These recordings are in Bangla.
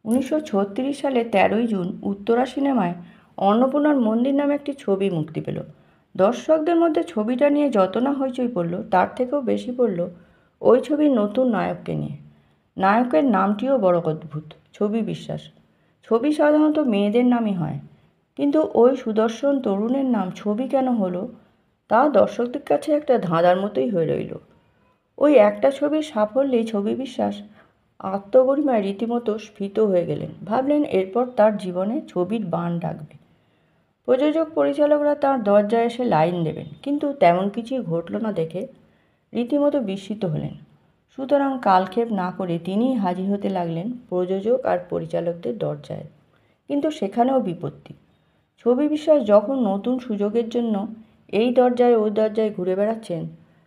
1936 সালে 13ই জুন উত্তরা সিনেমায় অন্নপূর্ণার মন্দির নামে একটি ছবি মুক্তি পেল। দর্শকদের মধ্যে ছবিটা নিয়ে যত না হইচই পড়ল, তার থেকেও বেশি পড়ল ওই ছবির নতুন নায়ককে নিয়ে। নায়কের নামটিও বড় অদ্ভুত, ছবি বিশ্বাস। ছবি সাধারণত মেয়েদের নামই হয়, কিন্তু ওই সুদর্শন তরুণের নাম ছবি কেন হলো, তা দর্শকদের কাছে একটা ধাঁধার মতোই হয়ে রইল। ওই একটা ছবির সাফল্যেই ছবি বিশ্বাস আত্মগরিমায় রীতিমতো স্ফীত হয়ে গেলেন। ভাবলেন এরপর তার জীবনে ছবির বান ডাকবে, প্রযোজক পরিচালকরা তার দরজায় এসে লাইন দেবেন, কিন্তু তেমন কিছুই ঘটল না দেখে রীতিমতো বিস্মিত হলেন। সুতরাং কালক্ষেপ না করে তিনিই হাজির হতে লাগলেন প্রযোজক আর পরিচালকদের দরজায়। কিন্তু সেখানেও বিপত্তি। ছবি বিশ্বাস যখন নতুন সুযোগের জন্য এই দরজায় ওই দরজায় ঘুরে বেড়াচ্ছেন,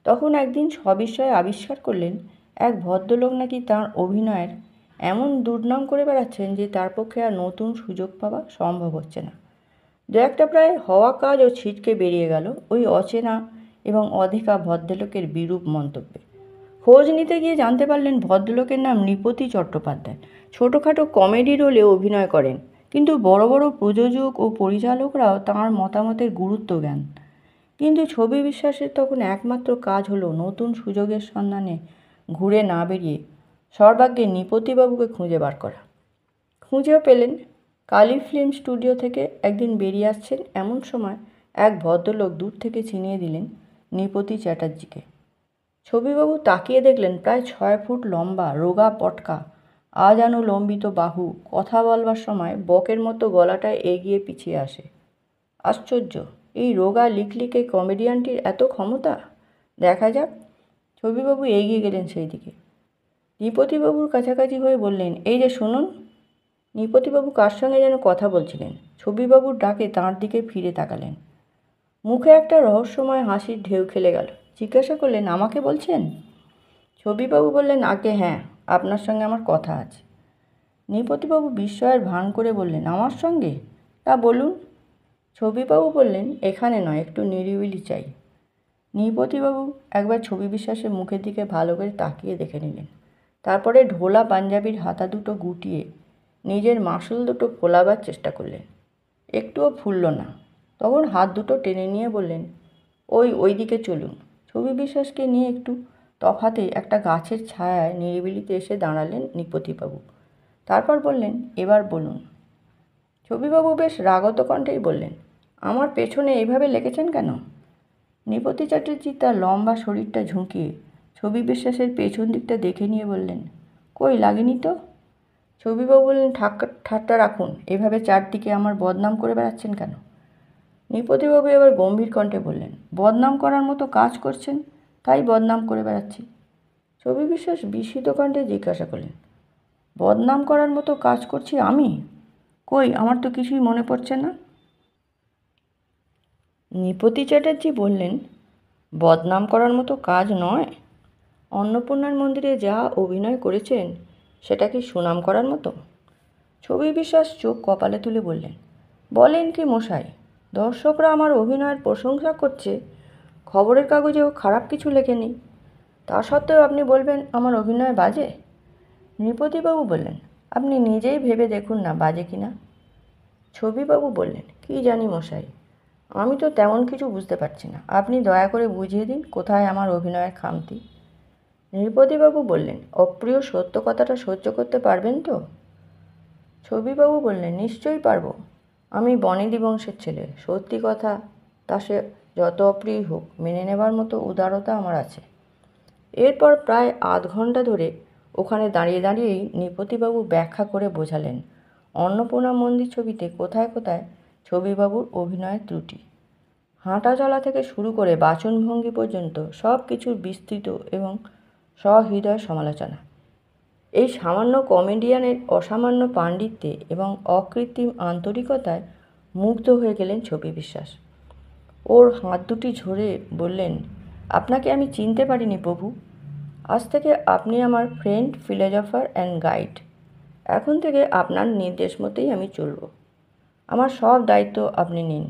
তখন একদিন সবিস্ময়ে আবিষ্কার করলেন এক ভদ্রলোক নাকি তাঁর অভিনয়ের এমন দুর্নাম করে বেড়াচ্ছেন যে তার পক্ষে আর নতুন সুযোগ পাওয়া সম্ভব হচ্ছে না। দু একটা প্রায় হওয়া কাজও ছিটকে বেরিয়ে গেল ওই অচেনা এবং অধিকা ভদ্রলোকের বিরূপ মন্তব্যে। খোঁজ নিতে গিয়ে জানতে পারলেন ভদ্রলোকের নাম নৃপতি চট্টোপাধ্যায়। ছোটোখাটো কমেডি রোলে অভিনয় করেন, কিন্তু বড় বড় প্রযোজক ও পরিচালকরাও তাঁর মতামতের গুরুত্ব দেন। কিন্তু ছবি বিশ্বাসের তখন একমাত্র কাজ হলো নতুন সুযোগের সন্ধানে ঘুরে না বেরিয়ে সর্বাগ্যে নৃপতিবাবুকে খুঁজে বার করা। খুঁজেও পেলেন। কালী ফিল্ম স্টুডিও থেকে একদিন বেরিয়ে আসছেন এমন সময় এক ভদ্রলোক দূর থেকে চিনিয়ে দিলেন নৃপতি চ্যাটার্জিকে। ছবিবাবু তাকিয়ে দেখলেন প্রায় 6 ফুট লম্বা, রোগা পটকা, আজানুলম্বিত বাহু, কথা বলবার সময় বকের মতো গলাটা এগিয়ে পিছিয়ে আসে। আশ্চর্য, এই রোগা লিকলিকে কমেডিয়ানটির এত ক্ষমতা! দেখা যাক। ছবিবাবু এগিয়ে গেলেন সেই দিকে। নৃপতিবাবুর কাছাকাছি হয়ে বললেন, এই যে শুনুন। নৃপতিবাবু কার সঙ্গে যেন কথা বলছিলেন। ছবিবাবুর ডাকে তাঁর দিকে ফিরে তাকালেন। মুখে একটা রহস্যময় হাসির ঢেউ খেলে গেল। জিজ্ঞাসা করলেন, আমাকে বলছেন? ছবিবাবু বললেন, আগে হ্যাঁ, আপনার সঙ্গে আমার কথা আছে। নৃপতিবাবু বিস্ময়ের ভান করে বললেন, আমার সঙ্গে? তা বলুন। ছবিবাবু বললেন, এখানে নয়, একটু নিরিবিলি চাই। নৃপতিবাবু একবার ছবি বিশ্বাসের মুখের দিকে ভালো করে তাকিয়ে দেখে নিলেন। তারপরে ঢোলা পাঞ্জাবির হাতা দুটো গুটিয়ে নিজের মাসুল দুটো ফোলাবার চেষ্টা করলেন। একটুও ফুলল না। তখন হাত দুটো টেনে নিয়ে বললেন, ওই দিকে চলুন। ছবি বিশ্বাসকে নিয়ে একটু তফাতে একটা গাছের ছায়ায় নিরিবিলিতে এসে দাঁড়ালেন নৃপতিবাবু। তারপর বললেন, এবার বলুন। ছবিবাবু বেশ রাগত কণ্ঠেই বললেন, আমার পেছনে এইভাবে লেগেছেন কেন? নৃপতি চ্যাটার্জি তার লম্বা শরীরটা ঝুঁকিয়ে ছবি বিশ্বাসের পেছন দিকটা দেখে নিয়ে বললেন, কই লাগেনি তো। ছবিবাবু বললেন, ঠাট্টা রাখুন, এভাবে চারদিকে আমার বদনাম করে বেড়াচ্ছেন কেন? নৃপতিবাবু এবার গম্ভীর কণ্ঠে বললেন, বদনাম করার মতো কাজ করছেন, তাই বদনাম করে বেড়াচ্ছি। ছবি বিশ্বাস বিস্মিত কণ্ঠে জিজ্ঞাসা করলেন, বদনাম করার মতো কাজ করছি আমি? কই, আমার তো কিছুই মনে পড়ছে না। নৃপতি চ্যাটার্জি বললেন, বদনাম করার মতো কাজ নয়? অন্নপূর্ণার মন্দিরে যা অভিনয় করেছেন, সেটা কি সুনাম করার মতো? ছবি বিশ্বাস চোখ কপালে তুলে বললেন, বলেন কি মশাই, দর্শকরা আমার অভিনয়ের প্রশংসা করছে, খবরের কাগজেও খারাপ কিছু লেখেনি, তা সত্ত্বেও আপনি বলবেন আমার অভিনয় বাজে? নৃপতিবাবু বললেন, আপনি নিজেই ভেবে দেখুন না বাজে কিনা। ছবিবাবু বললেন, কি জানি মশাই, আমি তো তেমন কিছু বুঝতে পারছি না, আপনি দয়া করে বুঝিয়ে দিন কোথায় আমার অভিনয়ের খামতি। নৃপতিবাবু বললেন, অপ্রিয় সত্য কথাটা সহ্য করতে পারবেন তো? ছবিবাবু বললেন, নিশ্চয়ই পারব। আমি বনেদি বংশের ছেলে, সত্যি কথা তা সে যত অপ্রিয়ই হোক, মেনে নেবার মতো উদারতা আমার আছে। এরপর প্রায় আধ ঘন্টা ধরে ওখানে দাঁড়িয়ে দাঁড়িয়েই নৃপতিবাবু ব্যাখ্যা করে বোঝালেন অন্নপূর্ণা মন্দির ছবিতে কোথায় কোথায় ছবিবাবুর অভিনয়ের ত্রুটি। হাঁটা চলা থেকে শুরু করে বাচনভঙ্গি পর্যন্ত সব কিছুর বিস্তৃত এবং সহৃদয় সমালোচনা। এই সামান্য কমেডিয়ানের অসামান্য পাণ্ডিত্যে এবং অকৃত্রিম আন্তরিকতায় মুগ্ধ হয়ে গেলেন ছবি বিশ্বাস। ওর হাত দুটি ঝরে বললেন, আপনাকে আমি চিনতে পারিনি প্রভু। আজ থেকে আপনি আমার ফ্রেন্ড, ফিলোজফার অ্যান্ড গাইড। এখন থেকে আপনার নির্দেশ মতেই আমি চলব। আমার সব দায়িত্ব আপনি নিন।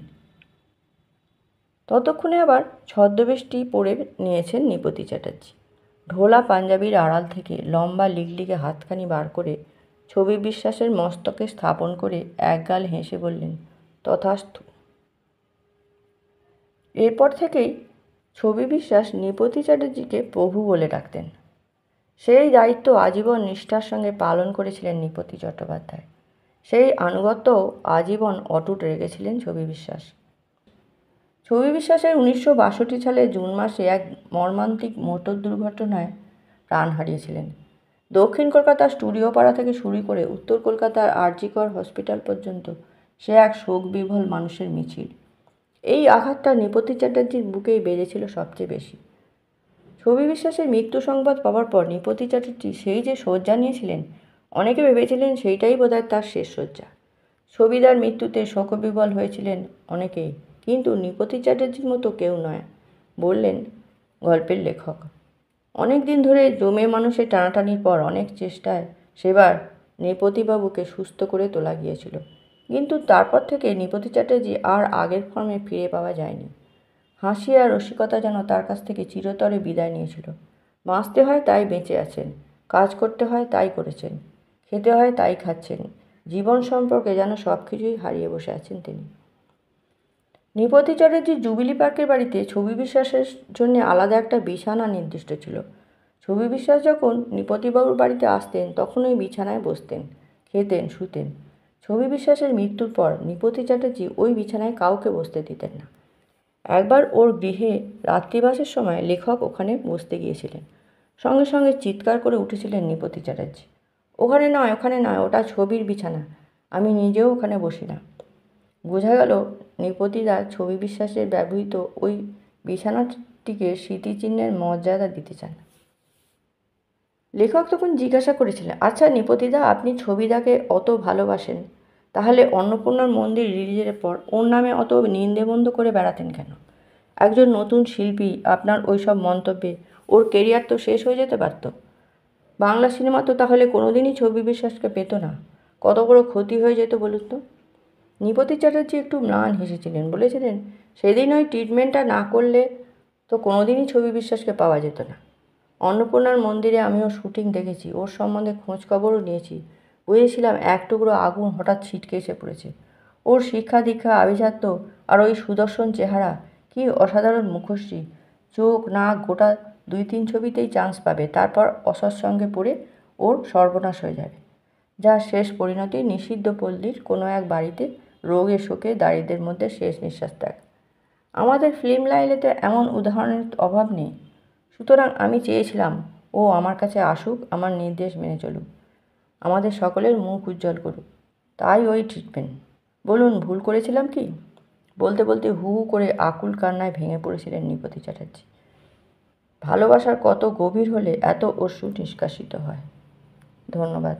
ততক্ষণে আবার ছদ্মবেশটি পরে নিয়েছেন নৃপতি চ্যাটার্জি। ঢোলা পাঞ্জাবির আড়াল থেকে লম্বা লিগলিগে হাতখানি বার করে ছবি বিশ্বাসের মস্তকে স্থাপন করে একগাল হেসে বললেন, তথাস্তু। এরপর থেকেই ছবি বিশ্বাস নৃপতি চ্যাটার্জিকে প্রভু বলে ডাকতেন। সেই দায়িত্ব আজীবন নিষ্ঠার সঙ্গে পালন করেছিলেন নৃপতি চট্টোপাধ্যায়। সেই আনুগত্যও আজীবন অটুট রেখেছিলেন ছবি বিশ্বাস। ছবি বিশ্বাসের 1962 সালে জুন মাসে এক মর্মান্তিক মোটর দুর্ঘটনায় প্রাণ হারিয়েছিলেন। দক্ষিণ কলকাতার স্টুডিও পাড়া থেকে শুরু করে উত্তর কলকাতার আর.জি. কর হসপিটাল পর্যন্ত সে এক শোকবিহ্বল মানুষের মিছিল। এই আঘাতটা নৃপতি চ্যাটার্জির বুকেই বেজেছিল সবচেয়ে বেশি। ছবি বিশ্বাসের মৃত্যু সংবাদ পাওয়ার পর নৃপতি চ্যাটার্জি সেই যে শয্যা নিয়েছিলেন, অনেকে ভেবেছিলেন সেইটাই বোধহয় তার শেষ শয্যা। ছবিদার মৃত্যুতে শোকবিহ্বল হয়েছিলেন অনেকেই, কিন্তু নৃপতি চ্যাটার্জির মতো কেউ নয়, বললেন গল্পের লেখক। অনেক দিন ধরে জমে মানুষের টানাটানির পর অনেক চেষ্টায় সেবার নৃপতিবাবুকে সুস্থ করে তোলা গিয়েছিল, কিন্তু তারপর থেকে নৃপতি চ্যাটার্জি আর আগের ফর্মে ফিরে পাওয়া যায়নি। হাসি আর রসিকতা যেন তার কাছ থেকে চিরতরে বিদায় নিয়েছিল। বাঁচতে হয় তাই বেঁচে আছেন, কাজ করতে হয় তাই করেছেন, খেতে হয় তাই খাচ্ছেন, জীবন সম্পর্কে যেন সব কিছুই হারিয়ে বসে আছেন তিনি। নৃপতি চ্যাটার্জির জুবিলি পার্কের বাড়িতে ছবি বিশ্বাসের জন্য আলাদা একটা বিছানা নির্দিষ্ট ছিল। ছবি বিশ্বাস যখন নৃপতিবাবুর বাড়িতে আসতেন তখন ওই বিছানায় বসতেন, খেতেন, শুতেন। ছবি বিশ্বাসের মৃত্যুর পর নৃপতি চ্যাটার্জি ওই বিছানায় কাউকে বসতে দিতেন না। একবার ওর গৃহে রাত্রিবাসের সময় লেখক ওখানে বসতে গিয়েছিলেন। সঙ্গে সঙ্গে চিৎকার করে উঠেছিলেন নৃপতি চ্যাটার্জি, ওখানে নয়, ওখানে নয়, ওটা ছবির বিছানা, আমি নিজেও ওখানে বসি না। বোঝা গেল নৃপতিদা ছবি বিশ্বাসের ব্যবহৃত ওই বিছানাটিকে স্মৃতিচিহ্নের মর্যাদা দিতে চান। লেখক তখন জিজ্ঞাসা করেছিলেন, আচ্ছা নৃপতিদা, আপনি ছবিদাকে অত ভালোবাসেন, তাহলে অন্নপূর্ণার মন্দির রিলিজের পর ওর নামে অত নিন্দেবন্ধ করে বেড়াতেন কেন? একজন নতুন শিল্পী আপনার ওইসব মন্তব্যে ওর কেরিয়ার তো শেষ হয়ে যেতে পারত। বাংলা সিনেমা তো তাহলে কোনোদিনই ছবি বিশ্বাসকে পেত না। কত বড় ক্ষতি হয়ে যেত বলুন তো। নৃপতি চ্যাটার্জি একটু ম্লান হেসেছিলেন, বলেছিলেন, সেদিন ওই ট্রিটমেন্টটা না করলে তো কোনোদিনই ছবি বিশ্বাসকে পাওয়া যেত না। অন্নপূর্ণার মন্দিরে আমি ওর শুটিং দেখেছি, ওর সম্বন্ধে খোঁজখবরও নিয়েছি। বুঝেছিলাম এক টুকরো আগুন হঠাৎ ছিটকে এসে পড়েছে। ওর শিক্ষা দীক্ষা, আভিজাত্য আর ওই সুদর্শন চেহারা, কি অসাধারণ মুখশ্রী, চোখ নাক গোটা 2-3 ছবিতেই চান্স পাবে, তারপর অসৎসঙ্গে পড়ে ওর সর্বনাশ হয়ে যাবে। যার শেষ পরিণতি নিষিদ্ধ পল্লীর কোনো এক বাড়িতে রোগে শোকে দারিদ্রের মধ্যে শেষ নিঃশ্বাস ত্যাগ। আমাদের ফিল্ম লাইনেতে এমন উদাহরণের অভাব নেই। সুতরাং আমি চেয়েছিলাম ও আমার কাছে আসুক, আমার নির্দেশ মেনে চলুক, আমাদের সকলের মুখ উজ্জ্বল করুক। তাই ওই ট্রিটমেন্ট। বলুন ভুল করেছিলাম কি? বলতে বলতে হু হু করে আকুল কান্নায় ভেঙে পড়েছিলেন নৃপতি চ্যাটার্জি। ভালোবাসার কত গভীর হলে এত অশ্রু নিষ্কাশিত হয়। ধন্যবাদ।